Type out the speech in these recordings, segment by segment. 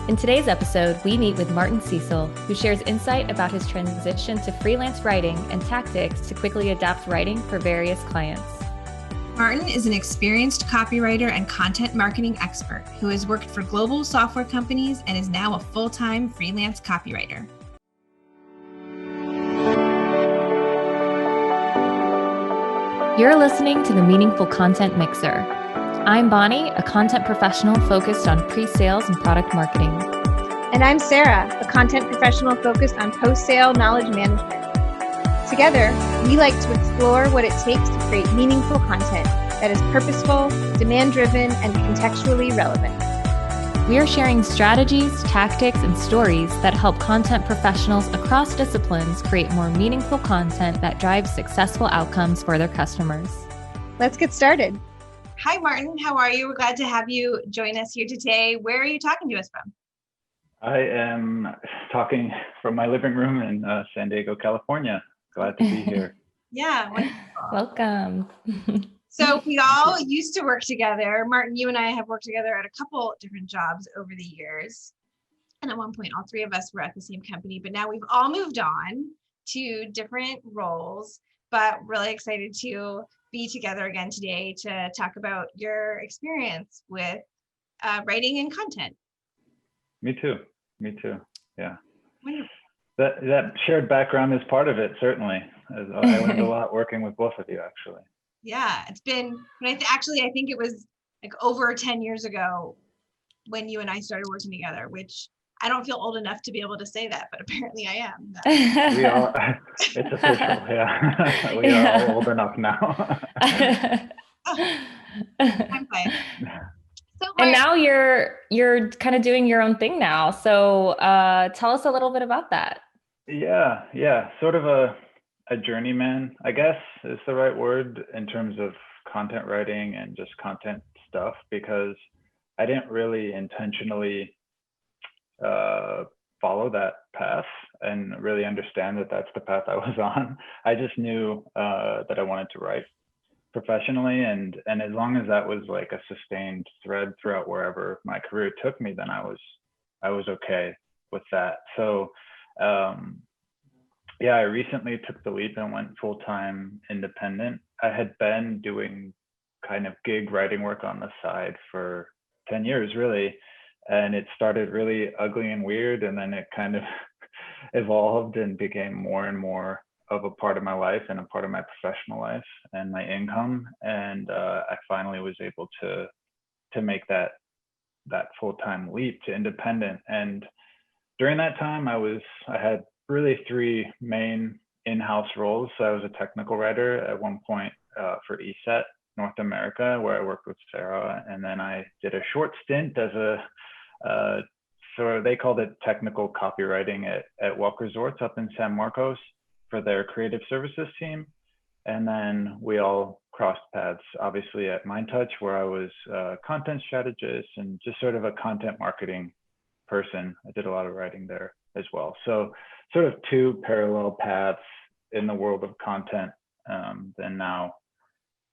In today's episode, we meet with Martin Ceisel, who shares insight about his transition to freelance writing and tactics to quickly adapt writing for various clients. Martin is an experienced copywriter and content marketing expert who has worked for global software companies and is now a full-time freelance copywriter. You're listening to the Meaningful Content Mixer. I'm Bonnie, a content professional focused on pre-sales and product marketing. And I'm Sarah, a content professional focused on post-sale knowledge management. Together, we like to explore what it takes to create meaningful content that is purposeful, demand-driven, and contextually relevant. We are sharing strategies, tactics, and stories that help content professionals across disciplines create more meaningful content that drives successful outcomes for their customers. Let's get started. Hi, Martin. How are you? We're glad to have you join us here today. Where are you talking to us from? I am talking from my living room in San Diego, California. Glad to be here. Yeah, wonderful. Welcome. So we all used to work together. Martin, you and I have worked together at a couple different jobs over the years. And at one point, all three of us were at the same company, but now we've all moved on to different roles, but really excited to be together again today to talk about your experience with writing and content. Me too. Yeah. Wonderful. That shared background is part of it, certainly. I learned a lot working with both of you, actually. Yeah, it's been, I think it was like over 10 years ago when you and I started working together, which I don't feel old enough to be able to say that, but apparently I am. We all, it's official, yeah. We are all old enough now. I'm fine. So, and now you're kind of doing your own thing now. So tell us a little bit about that. Yeah. Sort of a journeyman, I guess is the right word in terms of content writing and just content stuff, because I didn't really intentionally follow that path and really understand that that's the path I was on. I just knew that I wanted to write professionally, and as long as that was like a sustained thread throughout wherever my career took me, then I was okay with that. So I recently took the leap and went full-time independent. I had been doing kind of gig writing work on the side for 10 years, really. And it started really ugly and weird. And then it kind of evolved and became more and more of a part of my life and a part of my professional life and my income. And I finally was able to make that full-time leap to independent. And during that time, I had really three main in-house roles. So I was a technical writer at one point for ESET North America, where I worked with Sarah. And then I did a short stint as so they called it technical copywriting at Welk Resorts up in San Marcos for their creative services team. And then we all crossed paths, obviously, at MindTouch, where I was a content strategist and just sort of a content marketing person. I did a lot of writing there as well. So sort of two parallel paths in the world of content. Then now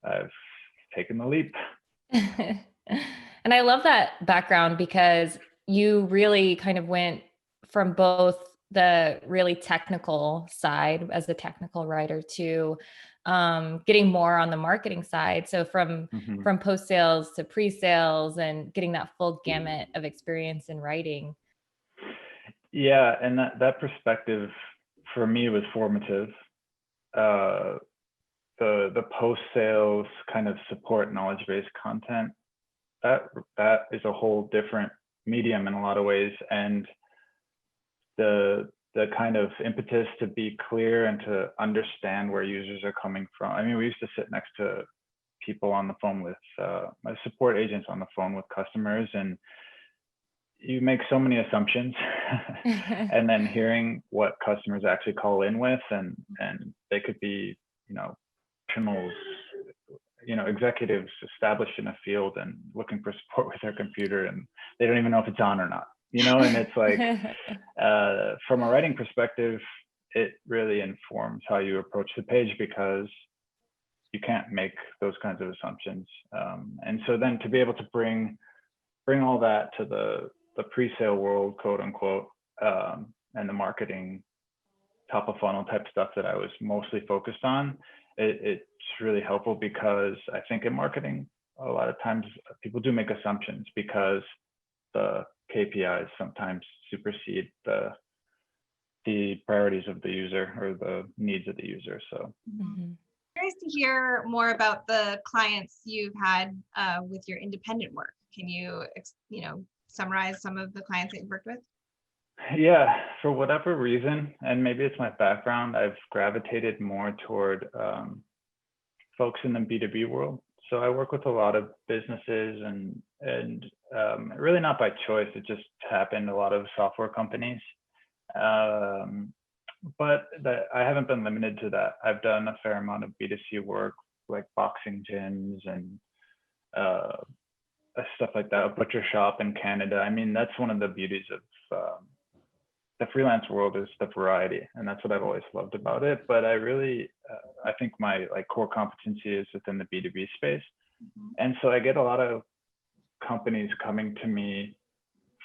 I've taken the leap. And I love that background because you really kind of went from both the really technical side as a technical writer to getting more on the marketing side. So from post-sales to pre-sales and getting that full gamut of experience in writing. Yeah, and that perspective for me was formative. The post-sales kind of support knowledge-based content, that is a whole different medium in a lot of ways. And the kind of impetus to be clear and to understand where users are coming from. I mean, we used to sit next to people on the phone with my support agents on the phone with customers, and you make so many assumptions and then hearing what customers actually call in with, and they could be, professionals, executives established in a field and looking for support with their computer, and they don't even know if it's on or not, and it's like, from a writing perspective, it really informs how you approach the page, because you can't make those kinds of assumptions. And so then to be able to bring all that to the the pre-sale world, quote unquote, and the marketing top of funnel type stuff that I was mostly focused on, it's really helpful because I think in marketing, a lot of times people do make assumptions because the KPIs sometimes supersede the priorities of the user or the needs of the user. So Curious to hear more about the clients you've had with your independent work. Can you, summarize some of the clients that you've worked with? yeah, for whatever reason, and maybe it's my background, I've gravitated more toward folks in the B2B world. So I work with a lot of businesses and really not by choice, it just happened, a lot of software companies. But I haven't been limited to that. I've done a fair amount of B2C work, like boxing gyms and stuff like that, a butcher shop in Canada. I mean, that's one of the beauties of the freelance world is the variety, and that's what I've always loved about it. But I really, I think my core competency is within the B2B space. And so I get a lot of companies coming to me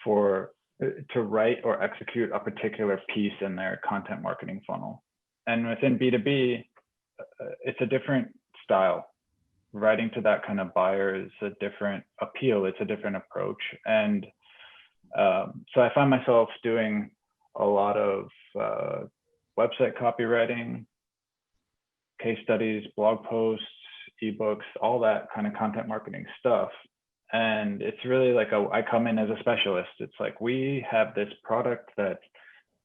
to write or execute a particular piece in their content marketing funnel. And within B2B, it's a different style. Writing to that kind of buyer is a different appeal, it's a different approach. And so I find myself doing a lot of website copywriting, case studies, blog posts, ebooks, all that kind of content marketing stuff. And it's really like I come in as a specialist. It's like, we have this product that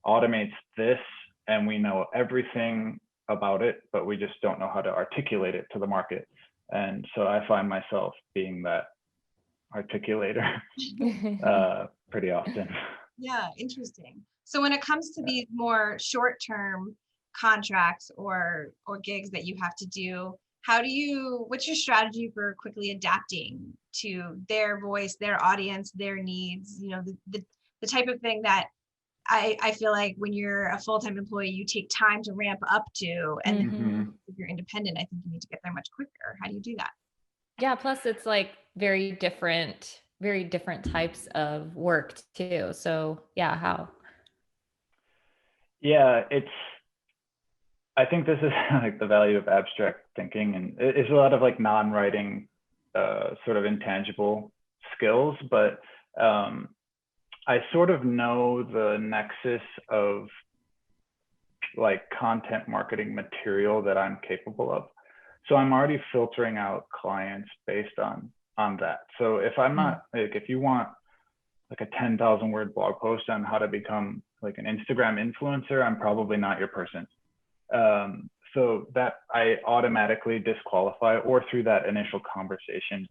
automates this and we know everything about it, but we just don't know how to articulate it to the market. And so I find myself being that articulator pretty often. Yeah, interesting. So when it comes to these more short-term contracts or gigs that you have to do, what's your strategy for quickly adapting to their voice, their audience, their needs, the type of thing that I feel like when you're a full-time employee, you take time to ramp up to, and if you're independent, I think you need to get there much quicker. How do you do that? Yeah, plus it's like very different types of work too. So yeah, how? Yeah, I think this is like the value of abstract thinking, and it's a lot of like non-writing sort of intangible skills, but I sort of know the nexus of like content marketing material that I'm capable of. So I'm already filtering out clients based on that. So if I'm not like, if you want like a 10,000 word blog post on how to become like an Instagram influencer, I'm probably not your person. So that I automatically disqualify, or through that initial conversation,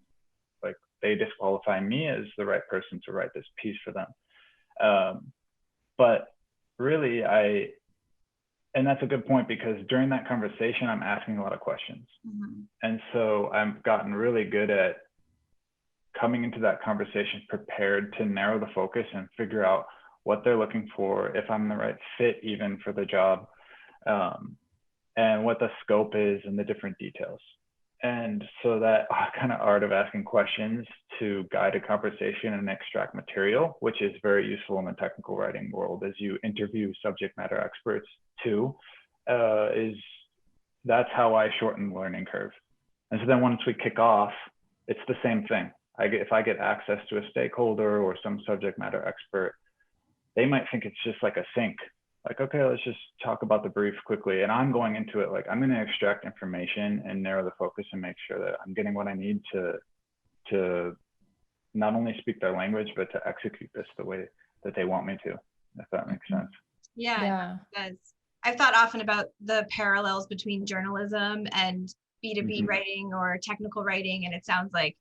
like they disqualify me as the right person to write this piece for them. But really and that's a good point, because during that conversation, I'm asking a lot of questions. And so I've gotten really good at coming into that conversation prepared to narrow the focus and figure out what they're looking for, if I'm the right fit even for the job, and what the scope is and the different details. And so that kind of art of asking questions to guide a conversation and extract material, which is very useful in the technical writing world as you interview subject matter experts too, that's how I shorten the learning curve. And so then once we kick off, it's the same thing. If I get access to a stakeholder or some subject matter expert, they might think it's just like a sync. Like, okay, let's just talk about the brief quickly. And I'm going into it like, I'm going to extract information and narrow the focus and make sure that I'm getting what I need to not only speak their language, but to execute this the way that they want me to, if that makes sense. Yeah, it does. I've thought often about the parallels between journalism and B2B writing or technical writing. And it sounds like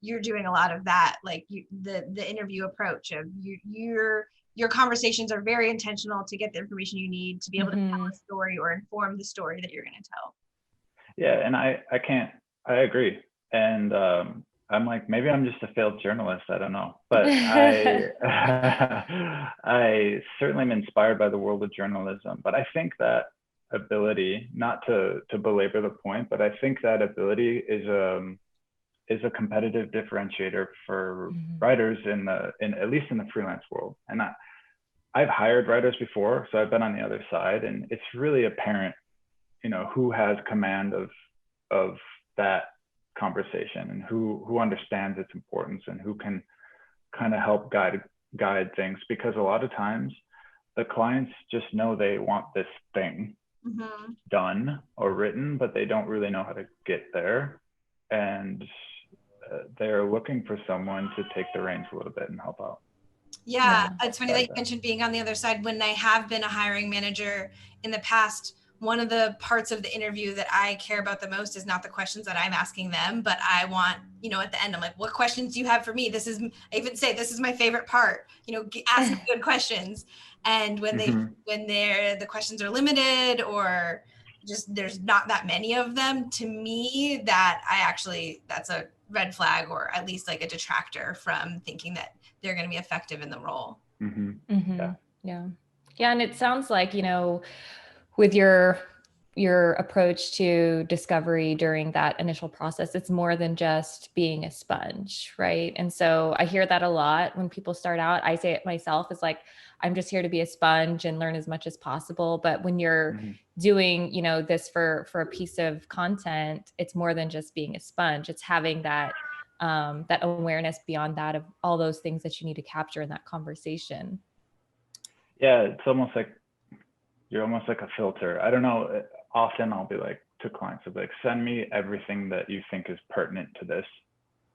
you're doing a lot of that, like the interview approach of your conversations are very intentional to get the information you need to be able to tell a story or inform the story that you're going to tell. Yeah, and I agree. And I'm like, maybe I'm just a failed journalist. I don't know, but I certainly am inspired by the world of journalism. But I think that ability, not to belabor the point, but I think that ability is is a competitive differentiator for writers in at least in the freelance world. And I've hired writers before, so I've been on the other side, and it's really apparent, who has command of that conversation and who understands its importance and who can kind of help guide things, because a lot of times the clients just know they want this thing done or written, but they don't really know how to get there, and they're looking for someone to take the reins a little bit and help out. Yeah, it's funny that you mentioned being on the other side. When I have been a hiring manager in the past, one of the parts of the interview that I care about the most is not the questions that I'm asking them, but I want, at the end, I'm like, what questions do you have for me? I even say, this is my favorite part, ask me good questions. And when the questions are limited or just there's not that many of them, to me, that's a red flag, or at least like a detractor from thinking that they're going to be effective in the role. Yeah. And it sounds like, with your approach to discovery during that initial process, it's more than just being a sponge, right? And so I hear that a lot when people start out. I say it myself, it's like, I'm just here to be a sponge and learn as much as possible. But when you're doing, this for a piece of content, it's more than just being a sponge. It's having that awareness beyond that of all those things that you need to capture in that conversation. Yeah, it's almost like you're almost like a filter. I don't know. Often I'll be like to clients, I'll be like, send me everything that you think is pertinent to this.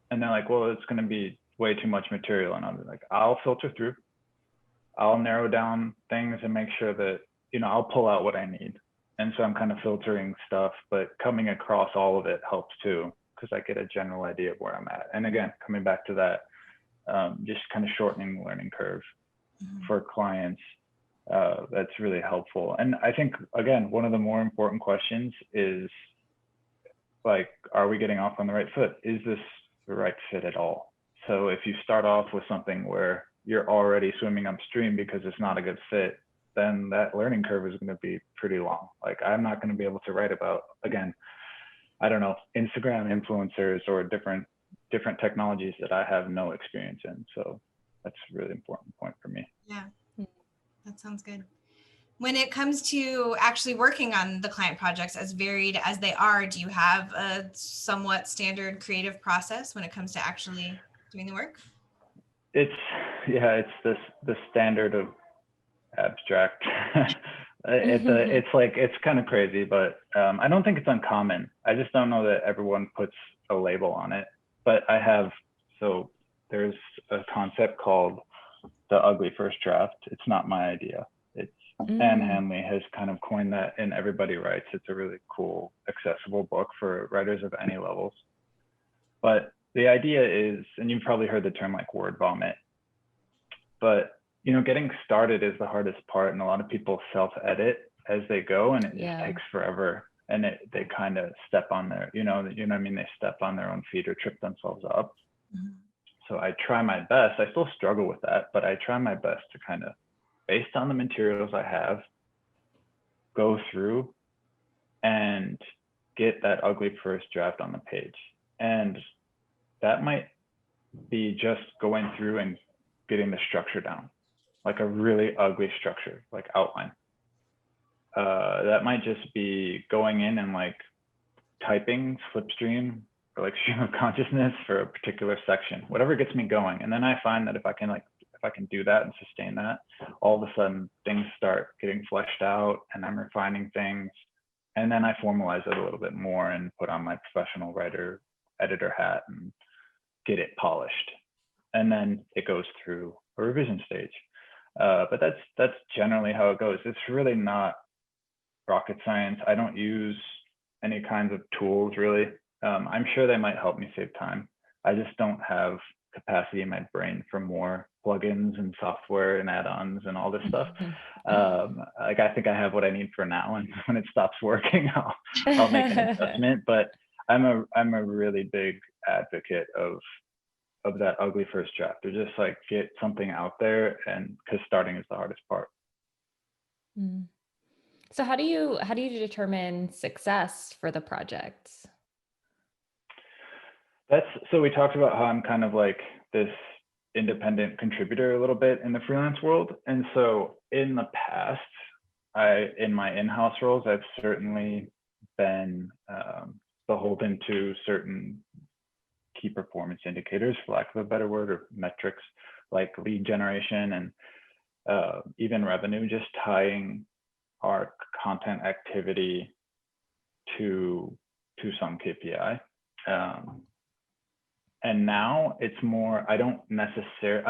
And they're like, well, it's going to be way too much material. And I'll be like, I'll filter through. I'll narrow down things and make sure that, I'll pull out what I need. And so I'm kind of filtering stuff, but coming across all of it helps too, because I get a general idea of where I'm at. And again, coming back to that, just kind of shortening the learning curve for clients. That's really helpful. And I think, again, one of the more important questions is like, are we getting off on the right foot? Is this the right fit at all? So if you start off with something where you're already swimming upstream because it's not a good fit, then that learning curve is going to be pretty long. Like, I'm not going to be able to write about, again, I don't know, Instagram influencers or different technologies that I have no experience in. So that's a really important point for me. Yeah. That sounds good. When it comes to actually working on the client projects, as varied as they are, do you have a somewhat standard creative process when it comes to actually doing the work? It's the standard of abstract. It's kind of crazy, but I don't think it's uncommon. I just don't know that everyone puts a label on it. But there's a concept called the ugly first draft. It's not my idea. It's Anne Hanley has kind of coined that, and Everybody Writes. It's a really cool, accessible book for writers of any levels. But the idea is, and you've probably heard the term like word vomit, but getting started is the hardest part, and a lot of people self-edit as they go, and it just takes forever. And they kind of step on their, they step on their own feet or trip themselves up. So I try my best. I still struggle with that, but I try my best to kind of, based on the materials I have, go through and get that ugly first draft on the page. And that might be just going through and getting the structure down, like a really ugly structure, like outline. That might just be going in and like typing slipstream or like stream of consciousness for a particular section, whatever gets me going. And then I find that if I can do that and sustain that, all of a sudden things start getting fleshed out and I'm refining things. And then I formalize it a little bit more and put on my professional editor hat and get it polished. And then it goes through a revision stage. But that's generally how it goes. It's really not rocket science. I don't use any kinds of tools really. I'm sure they might help me save time. I just don't have capacity in my brain for more plugins and software and add-ons and all this stuff. Like I think I have what I need for now, and when it stops working, I'll make an adjustment. But I'm a really big advocate of that ugly first draft, or just like get something out there, and because starting is the hardest part. So how do you determine success for the project? So we talked about how I'm kind of like this independent contributor a little bit in the freelance world. And so in the past, in my in-house roles, I've certainly been beholden to certain key performance indicators, for lack of a better word, or metrics like lead generation and even revenue, just tying our content activity to some KPI. And now it's more, I don't necessarily,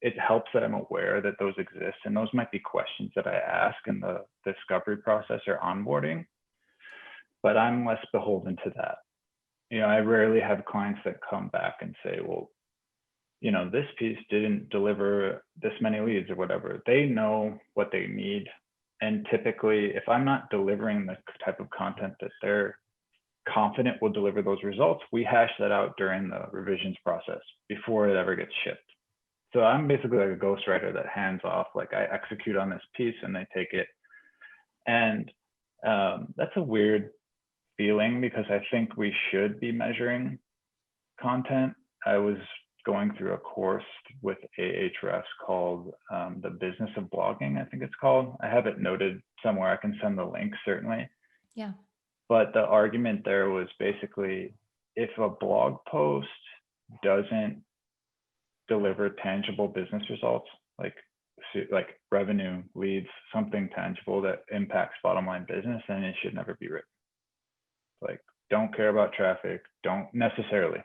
it helps that I'm aware that those exist, and those might be questions that I ask in the discovery process or onboarding, but I'm less beholden to that. I rarely have clients that come back and say, well, this piece didn't deliver this many leads or whatever. They know what they need. And typically, if I'm not delivering the type of content that they're confident will deliver those results, we hash that out during the revisions process before it ever gets shipped. So I'm basically like a ghostwriter that hands off, like I execute on this piece and they take it. And that's a weird feeling because I think we should be measuring content. I was going through a course with Ahrefs called The Business of Blogging, I think it's called. I have it noted somewhere. I can send the link, certainly. Yeah. But the argument there was basically, if a blog post doesn't deliver tangible business results, like revenue, leads, something tangible that impacts bottom line business, then it should never be written. Like, don't care about traffic, don't necessarily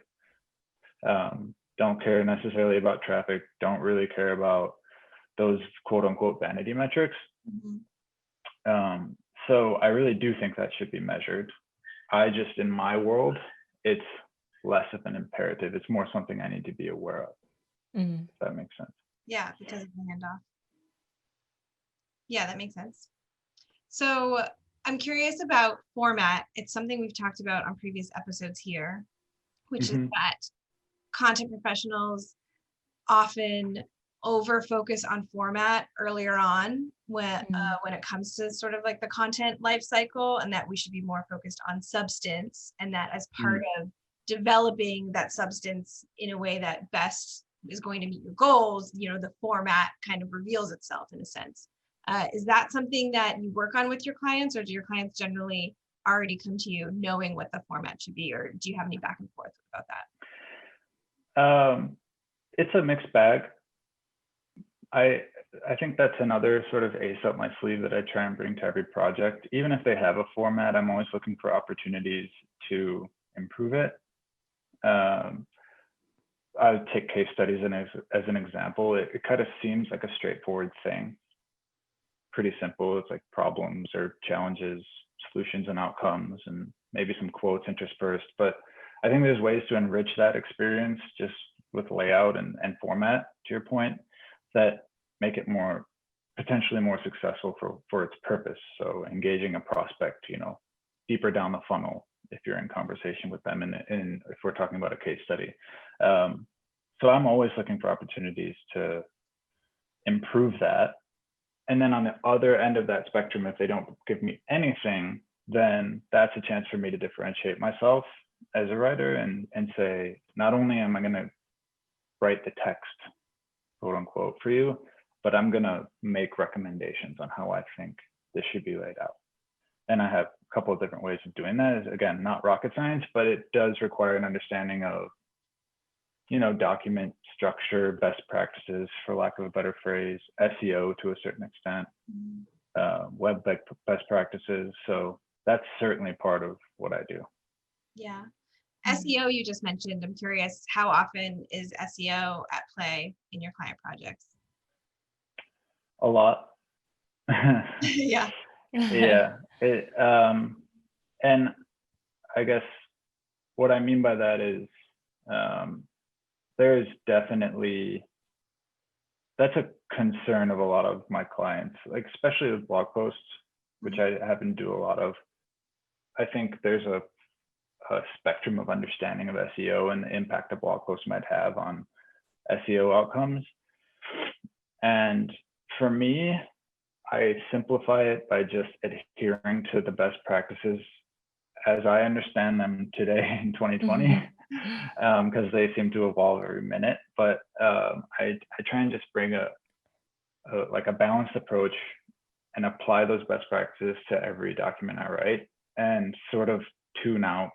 about traffic, don't really care about those quote unquote vanity metrics. Mm-hmm. So I really do think that should be measured. In my world, it's less of an imperative. It's more something I need to be aware of. Mm-hmm. If that makes sense. Yeah, because of the handoff. Yeah, that makes sense. So I'm curious about format. It's something we've talked about on previous episodes here, which is that content professionals often over focus on format earlier on when it comes to sort of like the content life cycle, and that we should be more focused on substance, and that as part of developing that substance in a way that best is going to meet your goals, the format kind of reveals itself in a sense. Is that something that you work on with your clients, or do your clients generally already come to you knowing what the format should be, or do you have any back and forth about that? It's a mixed bag. I think that's another sort of ace up my sleeve that I try and bring to every project. Even if they have a format, I'm always looking for opportunities to improve it. I would take case studies as an example. It kind of seems like a straightforward thing. Pretty simple. It's like problems or challenges, solutions and outcomes, and maybe some quotes interspersed. But I think there's ways to enrich that experience just with layout and format, to your point, that make it potentially more successful for its purpose. So engaging a prospect, deeper down the funnel if you're in conversation with them, and if we're talking about a case study. So I'm always looking for opportunities to improve that. And then on the other end of that spectrum, if they don't give me anything, then that's a chance for me to differentiate myself as a writer and say, not only am I going to write the text, quote unquote, for you, but I'm going to make recommendations on how I think this should be laid out. And I have a couple of different ways of doing that. Is, again, not rocket science, but it does require an understanding of, document structure, best practices, for lack of a better phrase, SEO to a certain extent, web best practices. So that's certainly part of what I do. Yeah. SEO you just mentioned. I'm curious, how often is SEO at play in your client projects? A lot. Yeah. Yeah. And I guess what I mean by that is there is definitely, that's a concern of a lot of my clients, like especially with blog posts, which I happen to do a lot of. I think there's a spectrum of understanding of SEO and the impact a blog post might have on SEO outcomes. And for me, I simplify it by just adhering to the best practices as I understand them today in 2020. because they seem to evolve every minute. But I try and just bring a like a balanced approach and apply those best practices to every document I write, and sort of tune out.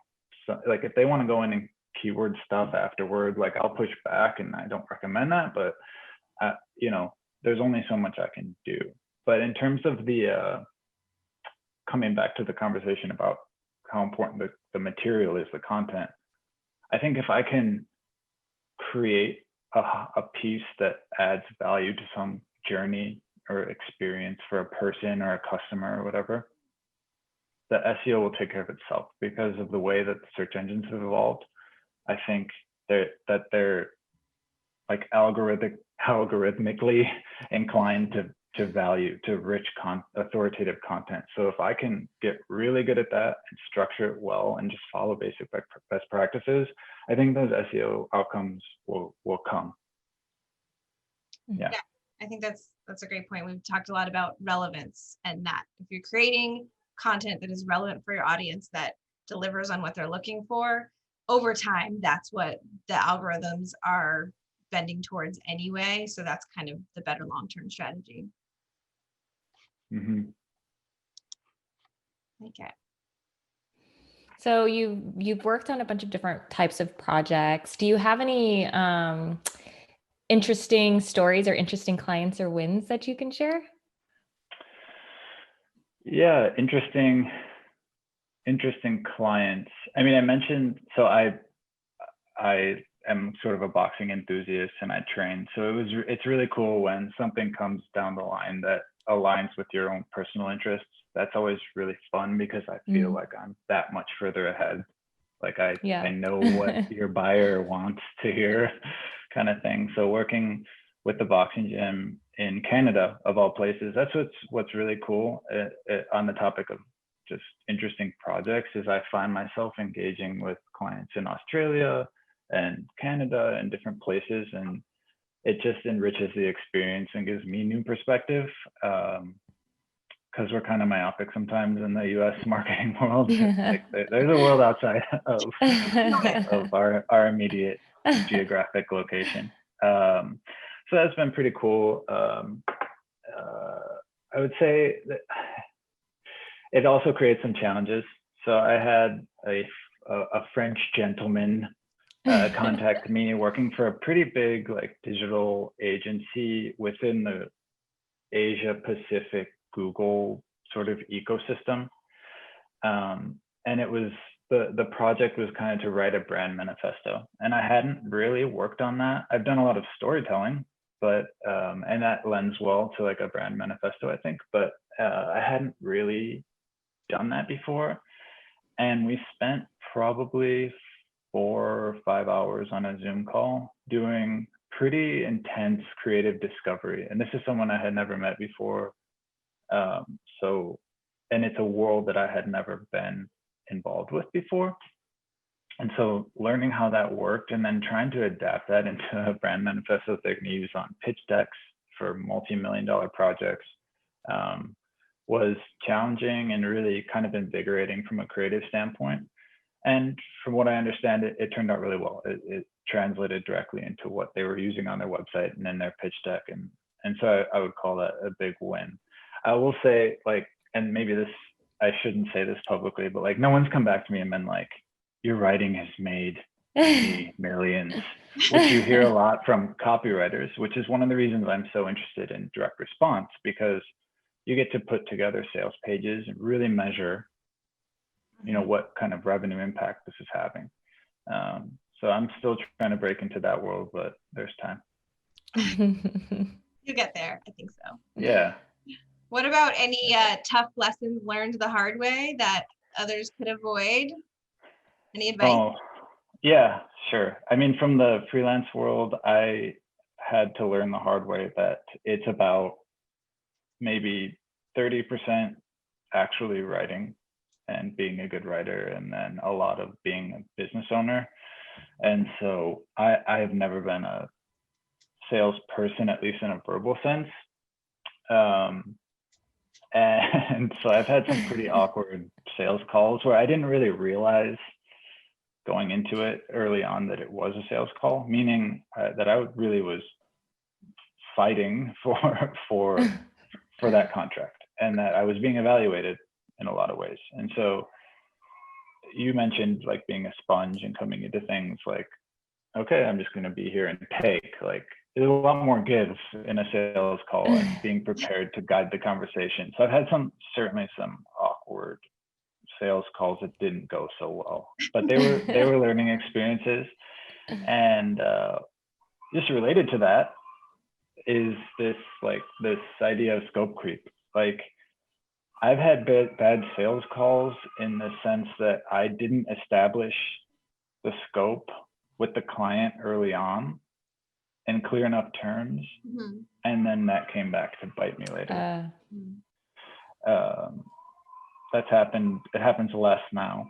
So, like if they want to go in and keyword stuff afterward, like I'll push back, and I don't recommend that. But you know, there's only so much I can do. But in terms of the coming back to the conversation about how important the material is, the content, I think if I can create a piece that adds value to some journey or experience for a person or a customer or whatever, the SEO will take care of itself because of the way that the search engines have evolved. I think that they're like algorithmically inclined to value, to rich authoritative content. So if I can get really good at that and structure it well and just follow basic best practices, I think those SEO outcomes will come. Yeah. I think that's a great point. We've talked a lot about relevance, and that if you're creating content that is relevant for your audience, that delivers on what they're looking for, over time, that's what the algorithms are bending towards anyway. So that's kind of the better long-term strategy. Mm-hmm. Okay. So you've worked on a bunch of different types of projects. Do you have any interesting stories or interesting clients or wins that you can share? Yeah, interesting clients. I mean, I mentioned, so I am sort of a boxing enthusiast and I train. So it's really cool when something comes down the line that aligns with your own personal interests. That's always really fun because I feel like I'm that much further ahead. Like I know what your buyer wants to hear, kind of thing. So working with the boxing gym in Canada, of all places, that's what's really cool. On the topic of just interesting projects, is I find myself engaging with clients in Australia and Canada and different places, and it just enriches the experience and gives me new perspective. Because we're kind of myopic sometimes in the US marketing world. Like there's a world outside of our immediate geographic location. So that's been pretty cool. I would say that it also creates some challenges. So I had a French gentleman contact me working for a pretty big like digital agency within the Asia Pacific Google sort of ecosystem. And it was, the project was kind of to write a brand manifesto. And I hadn't really worked on that. I've done a lot of storytelling, but, and that lends well to like a brand manifesto, I think, but I hadn't really done that before. And we spent probably 4 or 5 hours on a Zoom call doing pretty intense creative discovery. And this is someone I had never met before. And it's a world that I had never been involved with before. And so learning how that worked and then trying to adapt that into a brand manifesto they can use on pitch decks for multi-million-dollar projects was challenging and really kind of invigorating from a creative standpoint. And from what I understand, it turned out really well. It translated directly into what they were using on their website and in their pitch deck. And so I would call that a big win. I will say, like, and maybe this, I shouldn't say this publicly, but like, no one's come back to me and been like, your writing has made me millions, which you hear a lot from copywriters, which is one of the reasons I'm so interested in direct response, because you get to put together sales pages and really measure, you know, what kind of revenue impact this is having. So I'm still trying to break into that world, but there's time. You get there. I think so. Yeah. What about any tough lessons learned the hard way that others could avoid? Any advice? Oh, yeah, sure. I mean, from the freelance world, I had to learn the hard way that it's about maybe 30% actually writing and being a good writer, and then a lot of being a business owner. And so I have never been a salesperson, at least in a verbal sense. And so I've had some pretty awkward sales calls where I didn't really realize going into it early on that it was a sales call, meaning that I really was fighting for that contract, and that I was being evaluated in a lot of ways. And so you mentioned like being a sponge and coming into things like, okay, I'm just going to be here and take. Like, there's a lot more gives in a sales call and being prepared to guide the conversation. So I've had certainly some awkward sales calls that didn't go so well, but they were learning experiences. And just related to that is this idea of scope creep. Like, I've had bad sales calls in the sense that I didn't establish the scope with the client early on in clear enough terms, and then that came back to bite me later. That's happened. It happens less now,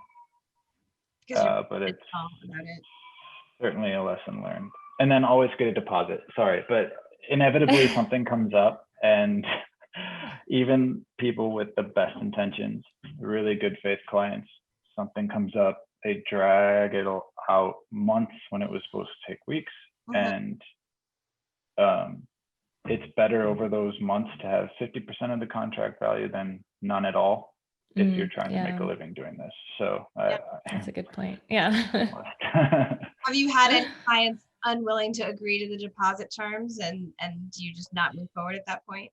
but it's certainly a lesson learned. And then always get a deposit. Sorry, but inevitably something comes up, and even people with the best intentions, really good faith clients, something comes up, they drag it out months when it was supposed to take weeks. And it's better over those months to have 50% of the contract value than none at all if you're trying to make a living doing this. So that's a good point. Yeah. Have you had any clients unwilling to agree to the deposit terms, and do you just not move forward at that point?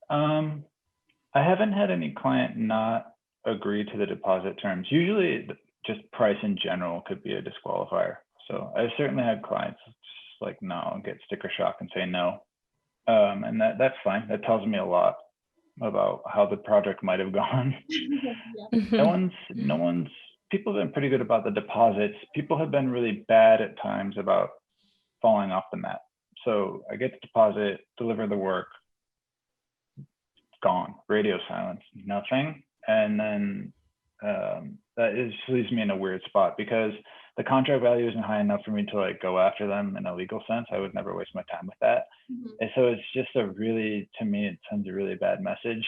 I haven't had any client not agree to the deposit terms. Usually just price in general could be a disqualifier. So I've certainly had clients just like, no, get sticker shock and say no. And that's fine. That tells me a lot about how the project might have gone. People have been pretty good about the deposits. People have been really bad at times about falling off the mat. So I get the deposit, deliver the work, gone, radio silence, nothing. And then that leaves me in a weird spot, because the contract value isn't high enough for me to like go after them in a legal sense. I would never waste my time with that. And so it's just to me, it sends a really bad message.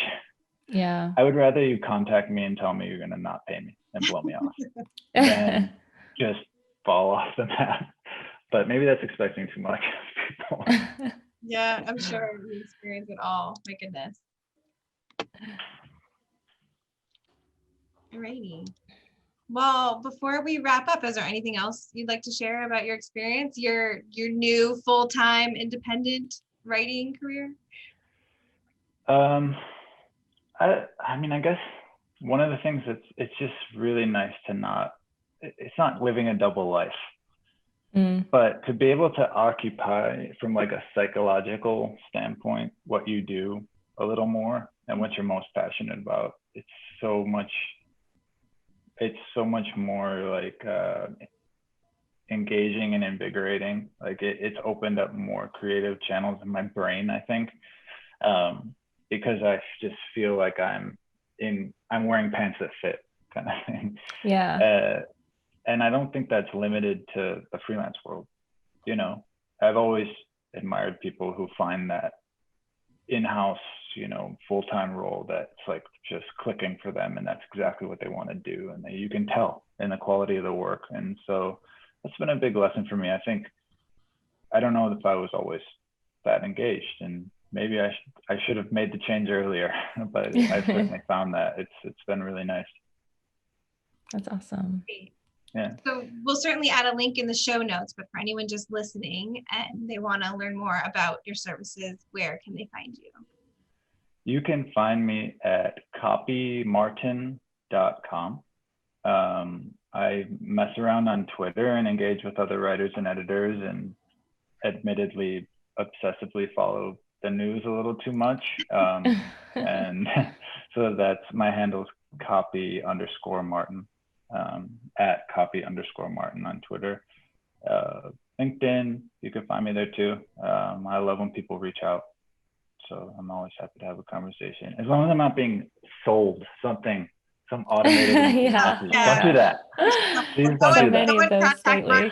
Yeah. I would rather you contact me and tell me you're going to not pay me and blow me off than just fall off the map. But maybe that's expecting too much of people. Yeah, I'm sure you experience it all. My goodness. Alrighty. Well, before we wrap up, is there anything else you'd like to share about your experience, your new full-time independent writing career? I guess one of the things it's just really nice to it's not living a double life, but to be able to occupy from like a psychological standpoint what you do a little more and what you're most passionate about. It's so much more like engaging and invigorating. Like it's opened up more creative channels in my brain, I think, because I just feel like I'm wearing pants that fit, kind of thing. Yeah. And I don't think that's limited to the freelance world. You know, I've always admired people who find that in-house, full-time role that's like just clicking for them, and that's exactly what they want to do, and you can tell in the quality of the work. And so that's been a big lesson for me. I think I don't know if I was always that engaged, and maybe I should have made the change earlier, but I've certainly found that it's been really nice. That's awesome. Great. Yeah. So we'll certainly add a link in the show notes, but for anyone just listening and they want to learn more about your services, where can they find you? You can find me at copymartin.com. I mess around on Twitter and engage with other writers and editors, and admittedly obsessively follow the news a little too much. And so that's my handle's copy_Martin, at copy_Martin on Twitter. LinkedIn, you can find me there too. I love when people reach out. So I'm always happy to have a conversation, as long as I'm not being sold something, some automated Yeah. Don't do that. Please don't do Many that. of those lately.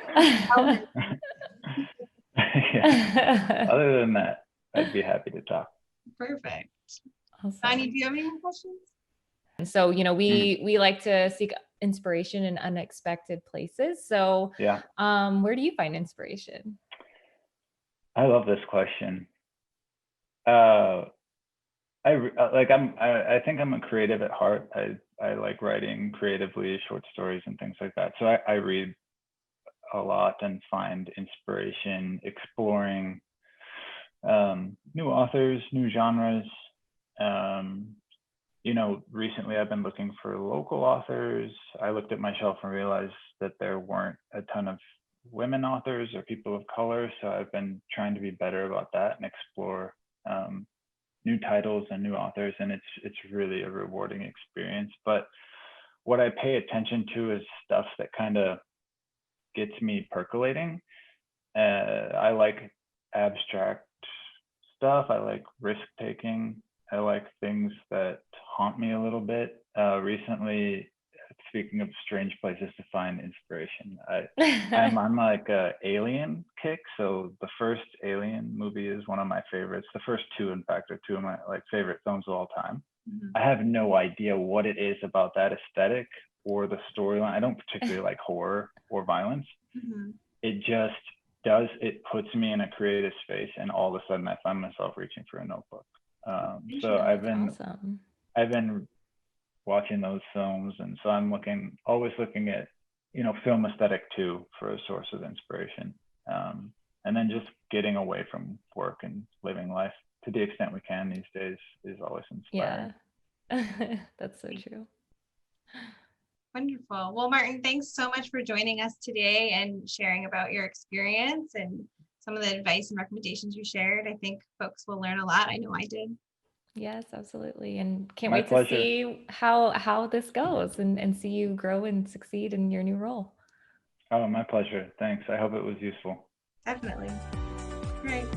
Yeah. Other than that, I'd be happy to talk. Perfect. Awesome. Bonnie, do you have any more questions? So, we like to seek inspiration in unexpected places. So Yeah, where do you find inspiration? I love this question. Uh, I think I'm a creative at heart. I like writing creatively, short stories and things like that. So I read a lot and find inspiration exploring new authors, new genres. Um, recently I've been looking for local authors. I looked at my shelf and realized that there weren't a ton of women authors or people of color. So I've been trying to be better about that and explore new titles and new authors, and it's really a rewarding experience. But what I pay attention to is stuff that kind of gets me percolating. I like abstract stuff. I like risk taking. I like things that haunt me a little bit. Recently, speaking of strange places to find inspiration, I'm on like a Alien kick. So the first Alien movie is one of my favorites. The first two, in fact, are two of my like favorite films of all time. I have no idea what it is about that aesthetic or the storyline. I don't particularly like horror or violence. It just does, it puts me in a creative space, and all of a sudden I find myself reaching for a notebook. So Awesome. I've been watching those films, and so I'm always looking at film aesthetic too for a source of inspiration, and then just getting away from work and living life to the extent we can these days is always inspiring. Yeah. That's so true. Wonderful. Well, Martin, thanks so much for joining us today and sharing about your experience and some of the advice and recommendations you shared. I think folks will learn a lot. I know I did. Yes, absolutely. And can't My wait pleasure. to see how this goes and see you grow and succeed in your new role. Oh, my pleasure. Thanks. I hope it was useful. Definitely. All right.